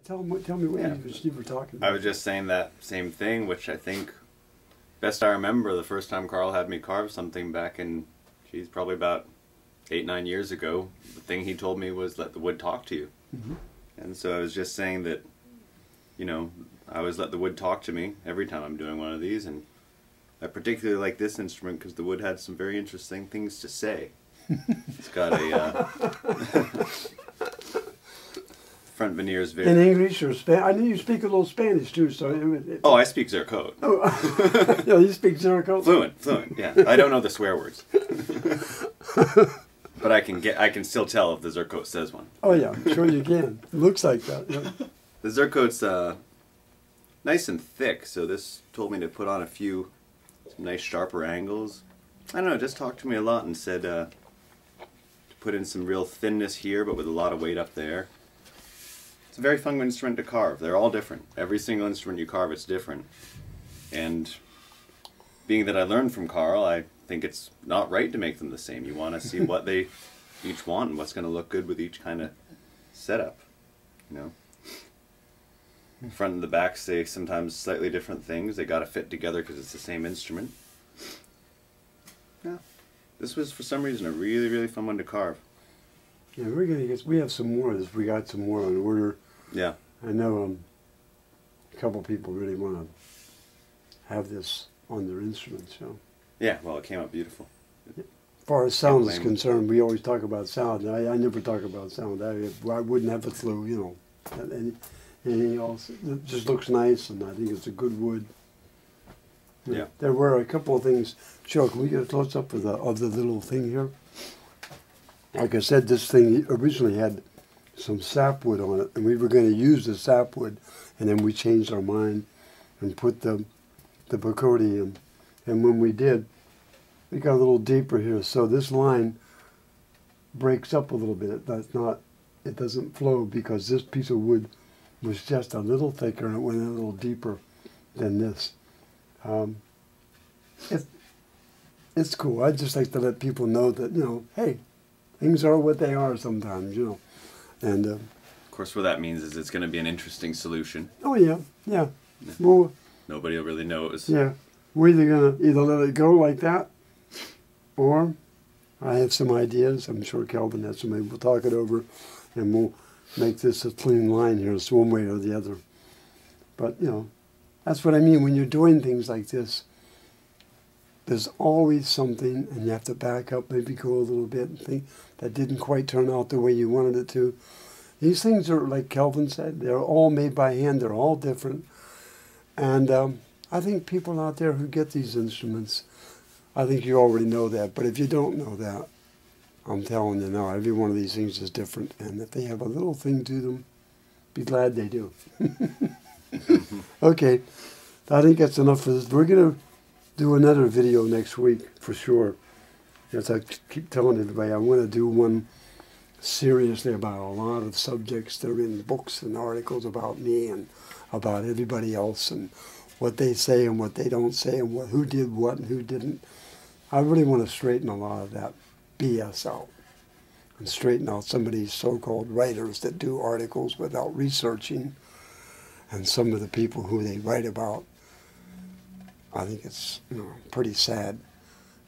tell me what you were talking about. I was just saying that same thing, which I think, best I remember, the first time Carl had me carve something back in, geez, probably about 8-9 years ago, the thing he told me was let the wood talk to you. Mm-hmm. And so I was just saying that, you know, I always let the wood talk to me every time I'm doing one of these, and I particularly like this instrument because the wood had some very interesting things to say. It's got a front veneer is very... In English or Spanish? I know you speak a little Spanish too, so... Oh, I speak Zercote. Oh, yeah, you speak Zercote? Fluent, yeah. I don't know the swear words. But I can still tell if the Zercote says one. Oh yeah, I'm sure you can. It looks like that. Yeah. The Zercote's nice and thick, so this told me to put on some nice sharper angles. I don't know, it just talked to me a lot and said to put in some real thinness here, but with a lot of weight up there. It's a very fun instrument to carve. They're all different. Every single instrument you carve, it's different. And being that I learned from Carl, I think it's not right to make them the same. You want to see what they each want and what's going to look good with each kind of setup, you know. The front and the back say sometimes slightly different things. They got to fit together because it's the same instrument. Yeah, this was for some reason a really, really fun one to carve. Yeah, we're gonna get. We have some more of this. We got some more on order. Yeah. I know a couple people really want to have this on their instruments. So. Yeah, well, it came out beautiful. As far as sound is concerned, we always talk about sound. I never talk about sound. I wouldn't have a clue, you know. Anything else? It just looks nice, and I think it's a good wood. Yeah. There were a couple of things. Joe, can we get a close up of the little thing here? Like I said, this thing originally had some sapwood on it, and we were going to use the sapwood, and then we changed our mind and put the Bocote in. And when we did, we got a little deeper here. So this line breaks up a little bit. It doesn't flow because this piece of wood was just a little thicker and it went a little deeper than this. It's cool. I just like to let people know that, you know, hey, things are what they are sometimes, you know. And of course, what that means is it's going to be an interesting solution. Oh yeah, yeah. Well, nobody really knows. Yeah, we're either let it go like that, or I have some ideas. I'm sure Kelvin has some. We'll talk it over, and we'll make this a clean line here. It's one way or the other. But you know, that's what I mean when you're doing things like this. There's always something, and you have to back up, maybe go a little bit, and think that didn't quite turn out the way you wanted it to. These things are, like Kelvin said, they're all made by hand. They're all different. And I think people out there who get these instruments, I think you already know that. But if you don't know that, I'm telling you now, every one of these things is different. And if they have a little thing to them, be glad they do. Okay, I think that's enough for this. We're going to do another video next week for sure. As I keep telling everybody, I want to do one seriously about a lot of subjects that are in books and articles about me and about everybody else and what they say and what they don't say and who did what and who didn't. I really want to straighten a lot of that BS out and straighten out some of these so-called writers that do articles without researching and some of the people who they write about. I think it's, you know, pretty sad,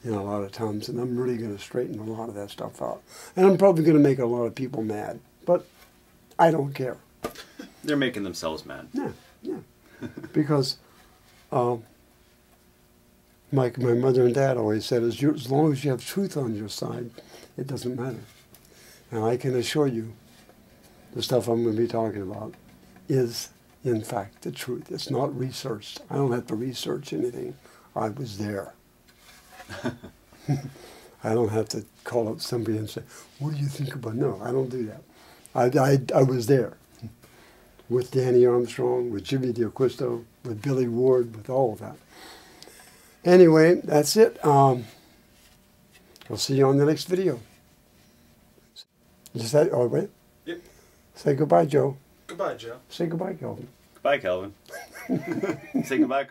you know, a lot of times, and I'm really going to straighten a lot of that stuff out. And I'm probably going to make a lot of people mad, but I don't care. They're making themselves mad. Yeah, yeah. Because my mother and dad always said, as long as you have truth on your side, it doesn't matter. And I can assure you, the stuff I'm going to be talking about is, in fact, the truth. It's not researched. I don't have to research anything. I was there. I don't have to call up somebody and say, what do you think about? No, I don't do that. I was there with Danny Armstrong, with Jimmy D'Acquisto, with Billy Ward, with all of that. Anyway, that's it. I'll see you on the next video. Is that, oh, wait. Yep. Say goodbye, Joe. Goodbye, Joe. Say goodbye, Kelvin. Goodbye, Kelvin. Say goodbye,